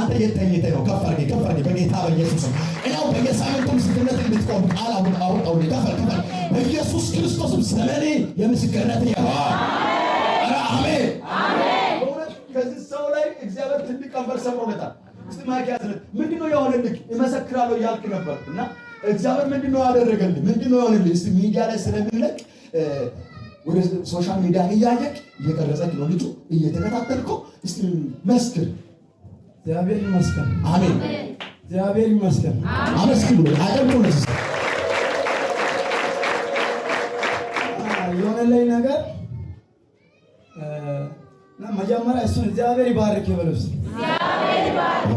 አንተ የተኝተ ነው ከፈርጌ በጌታ በኢየሱስ እኛው በየሳምንቱ ምስክርነት እንድትቆም ቃል አውጣው ከፈር በኢየሱስ ክርስቶስም ዘመኔ የምስክርነት ይሆን። አሜን አሜን። ከዚህ ሰው ላይ እግዚአብሔር ትልቅ ቀንበር ሰብሮለታል። እስቲ ማኪያዝ ምንድነው የሆነልህ? እመሰክራለሁ ያልክ ነበርና እግዚአብሔር ምንድነው ያደረገልህ? ምንድነው የሆነልህ? እስቲ ሚዲያ ላይ ስለሚለቅ ወደ ሶሻል ሚዲያ እያየክ እየቀረጸክ ነው ልጁ እየተከታተልከው። እስቲ መስክር። እግዚአብሔር ይመስገን። አሜን። እግዚአብሔር ይመስገን። አመስግኑ። አደምጡ ነው የሆነልኝ ነገር መጀመሪያ እሱን እግዚአብሔር ይባርክ ይበሉስ። እግዚአብሔር ይባርክ።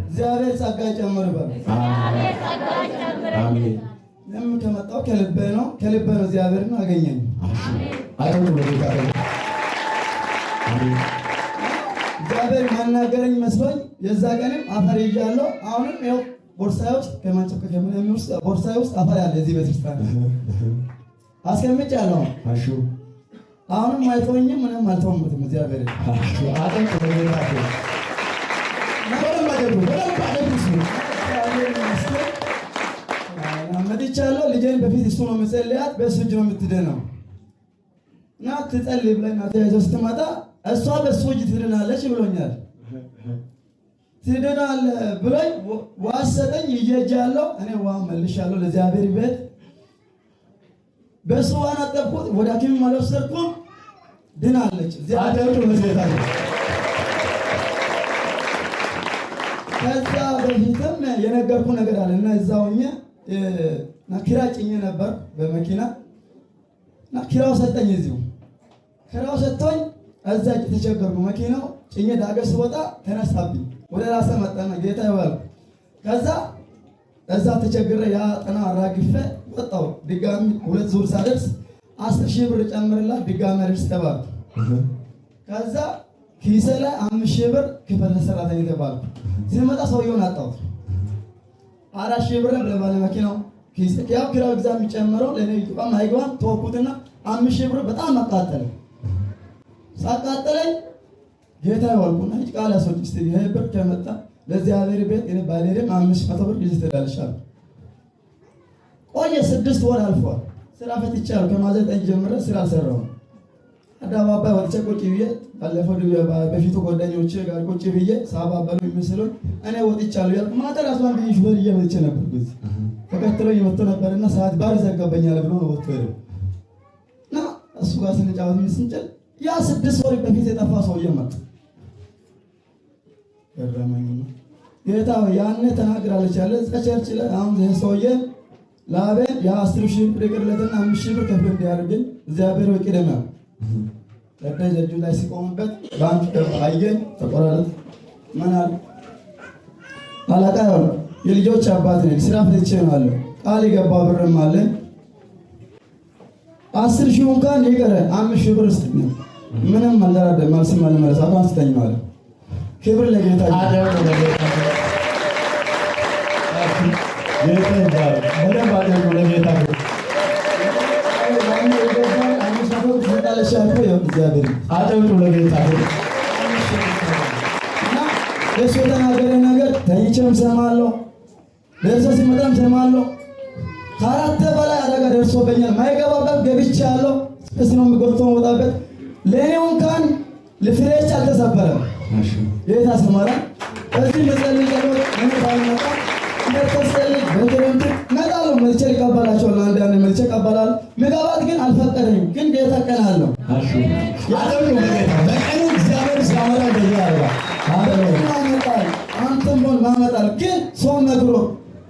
እግዚአብሔር ጸጋ ጨምር በሉ። እግዚአብሔር ጸጋ ጨምር። አሜን። ለምን ከመጣው ከልቤ ነው እግዚአብሔርን አገኘኝ። አሜን። እግዚአብሔር ማናገረኝ መስሎኝ የዛ ቀንም አፈር ይዣለሁ። አሁንም ይኸው ቦርሳዬ ውስጥ አፈር ያለ እዚህ ቤተክርስቲያን አስቀምጫለሁ። አሁንም አይተወኝም፣ ምንም አልተውበትም። እግዚአብሔር መጥቻለሁ። ልጄን በፊት እሱ ነው የምጸልያት፣ በእሱ እጅ ነው የምትድነው እና ትጸልይ ብላኝ ተያይዘው ስትመጣ እሷ በእሱ እጅ ትድናለች ብሎኛል። ትድናል ብሎኝ ዋሰጠኝ። ይዤጃለሁ። እኔ ውሃ መልሻለሁ ለእግዚአብሔር ቤት በእሱ ዋን አጠብኩት። ወደ ሐኪም አልወሰድኩም። ድናለች። ከዛ በፊትም የነገርኩ ነገር አለ እና እዛው ኪራ ጭኜ ነበር በመኪና እና ኪራው ሰጠኝ። እዚሁ ኪራው ሰጥቶኝ እዛ ተቸገርኩ። መኪናው ጭኜ ዳገት ስወጣ ተነሳብኝ። ወደ ራሴ መጣና ጌታ ይባል። ከዛ እዛ ተቸግሬ ያ ጠና አራግፌ ወጣው። ድጋሚ 2 ዙር ሳደርስ 10,000 ብር ጨምርላት ድጋሚ አድርስ ተባልኩ። ከዛ ኪሴ ላይ 5,000 ብር ክፈል ለሰራተኛ ተባልኩ። ሲመጣ ሰውየውን አጣሁት። 4,000 ብር ለባለ መኪናው ኪሴ ያው ኪራው ግዛ የሚጨምረው ለኔ ይቋም አይጓም ተወኩትና 5,000 ብር በጣም አቃጠለኝ። ሳቃጠለኝ ጌታ ይወልኩና እጅ ቃል ያስወጥ እስቲ ይሄ ብር ከመጣ ለእግዚአብሔር ቤት እኔ ባሌም 500 ብር ይዤ ተዳልሻለሁ። ቆየ 6 ወር አልፏል። ስራ ፈትቻለሁ። ከማዘጠኝ ጀምሮ ስራ አልሰራሁም። አዳባባይ ወጥቼ ቁጭ ብዬ ባለፈው በፊቱ ጓደኞቼ ጋር ቁጭ ብዬ ሳባበሉ የሚመስሉኝ እኔ ወጥቻለሁ ያልኩ ማታ ራሱ አንድ ሹፌር እየመጥቼ ነበር። ተከትሎ ይመጣ ነበርና ሰዓት ባር ዘጋበኛል ብሎ ነው ወጥቶ እና እሱ ጋር ስንጫወት ምስንጨል ያ 6 ወር በፊት የጠፋ ሰውዬ መጣ። ገረመኝና ጌታ ያኔ ተናግራለች ያለ ቸርች ላይ አሁን ይሄ ሰውዬ ላቤን የ10,000 ብር ይቅርለትና 5,000 ብር ከፍል እንዲያደርግኝ እግዚአብሔር ወቂደና ለደጅ እጁ ላይ ሲቆምበት ባንክ አየኝ። ተቆራረጥ ማናል አላቃ የልጆች አባት ነኝ። ስራ ፍትቼ ነው አለ። ቃል የገባ ብርም አለኝ። 10,000 እንኳን ይቀረ 5,000 ብር ስጥኝ። ምንም አልደራደ መልስ ማለመለስ አባስተኝ ማለት ክብር ለጌታ እሱ የተናገረ ነገር ተኝቼም ሰማለሁ፣ ደርሶ ሲመጣም ሰማለሁ። ከአራት በላይ አደጋ ደርሶብኛል። ማይገባበት ገብቻለሁ። እሱ ነው የሚጎርተው ወጣበት። ለኔው እንኳን ለፍሬሽ አልተሰበረም። ጌታ ሰማራ በዚህ መጸለይ ጸሎት እኔ ባልመጣ እንደተሰለኝ በትረምት መጣሉ መልቼ ይቀበላቸው ለአንዳንድ መልቼ ይቀበላል። መጋባት ግን አልፈቀደኝም። ግን ጌታ ቀን አለው። ያለው ጌታ በቀኑ እግዚአብሔር ሲያመራ እንደያለ አመጣል። አንተም ሆን ማመጣል ግን ሰው ነግሮ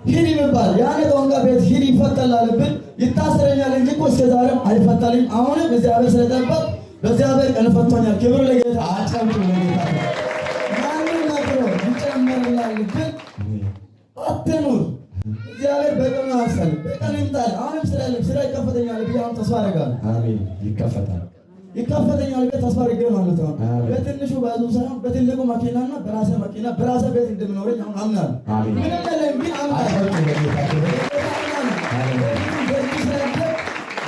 ሂድ ይባል ያኔ ወንጋ ቤት ሂድ ይፈተላልብን ይታሰረኛል እንጂ እኮ እስከ ዛሬም አይፈታልኝ። አሁንም እግዚአብሔር ስለጠበቅ በእግዚአብሔር ቀን ፈቶኛል። ክብር ለጌታ አጨምጡ ለጌታ ማንም ነግሮ ይጨመርላል ግን አትኑር። እግዚአብሔር በቀኑ ያሳል በቀኑ ይምጣል። አሁንም ስራ ይከፈተኛል ብዬ አሁን ተስፋ አደርጋለሁ። አሜን። ይከፈተኛል ብዬ ተስፋ አደርጋለሁ ማለት ነው። በትንሹ ባዙ ሳይሆን በትልቁ መኪናና በራሴ ቤት እንደምኖረኝ አሁን አምናለሁ። ምንም የለም ግን አምናለሁ።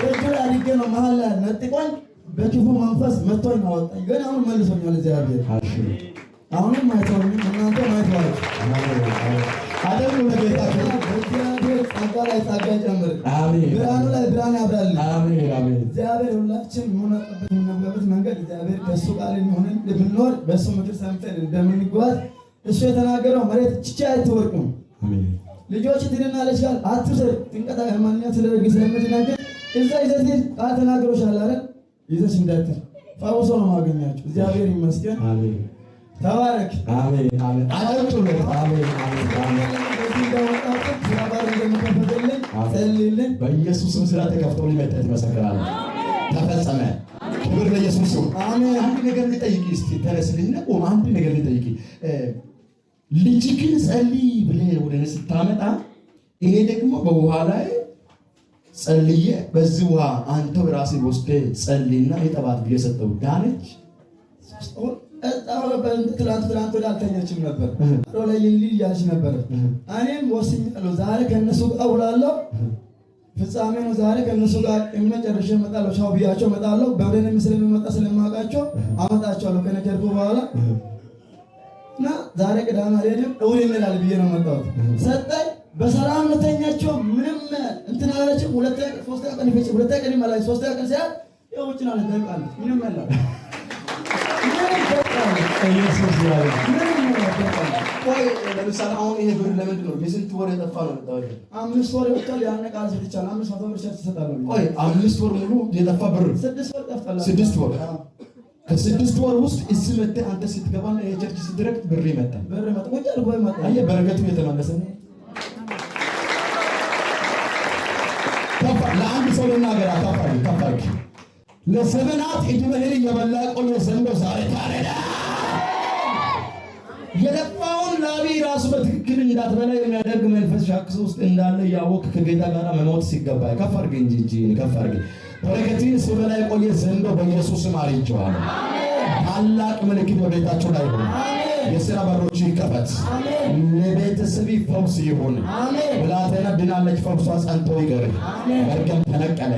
በእጁ ላይ አድርጌ ነው መሀል ላይ ነጥቆኝ በክፉ መንፈስ መጥቶኝ አወጣኝ። ግን አሁን መልሶኛል እግዚአብሔር። አሁንም አይተውኝም። እናንተ ማየት ላይ ጸጋ ጨምር። አሜን። ብርሃኑ ላይ ብርሃን ያብራል። አሜን አሜን። እግዚአብሔር ሁላችን የምንወጣበት መንገድ እግዚአብሔር ከእሱ ቃል የሚሆንን እንደምንኖር በእሱ ምክር ሰምተን እንደምንጓዝ እሱ የተናገረው መሬት ችቻ አይትወርቅም። አሜን። ልጆች ትድናለች ቃል አትውሰድ ጥንቀት ማንኛው ስለደግ ስለምትናገር እዛ ይዘት ቃል ተናገሮሻል አለ ይዘሽ እንዳትል ፈውሶ ነው ማገኛችሁ። እግዚአብሔር ይመስገን። አሜን። ተባረክ። አሜን አሜን። አጨብጭቡለት። አሜን አሜን አሜን። በኢየሱስም ስራ ተከፍቶ ሊመጣት ይመሰክራል። ተፈጸመ። ክብር ለኢየሱስ ይሁን። አሜን። አንድ ነገር ልጠይቂ እስቲ ተነስልኝና ቆም። አንድ ነገር ልጠይቂ። ልጅክን ጸልይ ብለህ ወደ እኔ ስታመጣ ይሄ ደግሞ በውሃ ላይ ጸልዬ በዚህ ውሃ አንተው ራስህ ወስደህ ጸልይና የጠባት ብዬ ሰጠው ዳነች። ትላንት ወደ አልተኛችም ነበር ላይ ልጅ ያለች ነበር። እኔም ወስኛለሁ ዛሬ ከእነሱ ጋር እውላለሁ። ፍጻሜ ነው ዛሬ ከእነሱ ጋር የመጨረሻ እመጣለሁ። ሻው ብያቸው እመጣለሁ። በወደኔም ስለሚመጣ ስለማውቃቸው አመጣቸዋለሁ ከነገርኩ በኋላ እና ዛሬ ቅዳሜ አልሄድም እሑድ እንላለን ብዬ ነው መጣሁት። ሰጠኝ በሰላም ተኛቸው። ምንም እንትን አላለችም። ሁለተኛ ሶስተኛ ቀን ይፈጭ ሁለተኛ ቀን ይመላል። ሶስተኛ ቀን ሲያል የውጭ ነው ለደቃለች ምንም ያለው ኢየሱስ ያለ ቆይ ለምሳሌ አሁን ይሄ ብር ለምንድን ነው የስንት ወር የጠፋ ነው? 5 ወር ይወጣል። ያን ቃል ሲቻል 500 ብር ተሰጣለሁ። ቆይ 5 ወር ሙሉ የጠፋ ብር 6 ወር ጠፍቷል። 6 ወር ከ6 ወር ውስጥ እዚህ መጥተህ አንተ ስትገባና የቸርች ስትደረግ ብር ይመጣል። ብር ይመጣል። ወጭ አልቆ ይመጣል። አየህ በረከቱ የተመለሰ ነው። ለአንድ ሰው ልናገር ታፋቂ ለዘመናት ዕድሜህን የበላ ቆየ ዘንዶ ዛሬ ታረዳ። የለፋውን ላቢ ራሱ በትክክል እንዳትበላ የሚያደርግ መንፈስ ሻክስ ውስጥ እንዳለ ያወቅ ከጌታ ጋር መሞት ሲገባ ከፍ አድርግ እንጂ ከፍ አድርግ። በረከትን ሲበላ የቆየ ዘንዶ በኢየሱስ ስም አርጄዋለሁ። ታላቅ ምልክት በቤታችሁ ላይ ይሁን። የሥራ በሮች ይከፈት። ለቤተሰብ ፈውስ ይሁን። ብላቴና ድናለች፣ ፈውሷ ጸንቶ ይቀር። መርገም ተነቀለ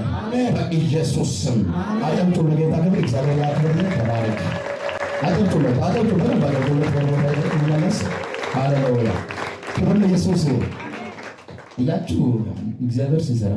በኢየሱስ ስም። አጨብጭቡ ለጌታ ክብር። እግዚአብሔር ያክብርልን። ተባረክ። አጨብጭቡለት። በረከቱለት ይመለስ። ሃሌሉያ። ክብር ለኢየሱስ ይሁን። እያችሁ እግዚአብሔር ሲሰራ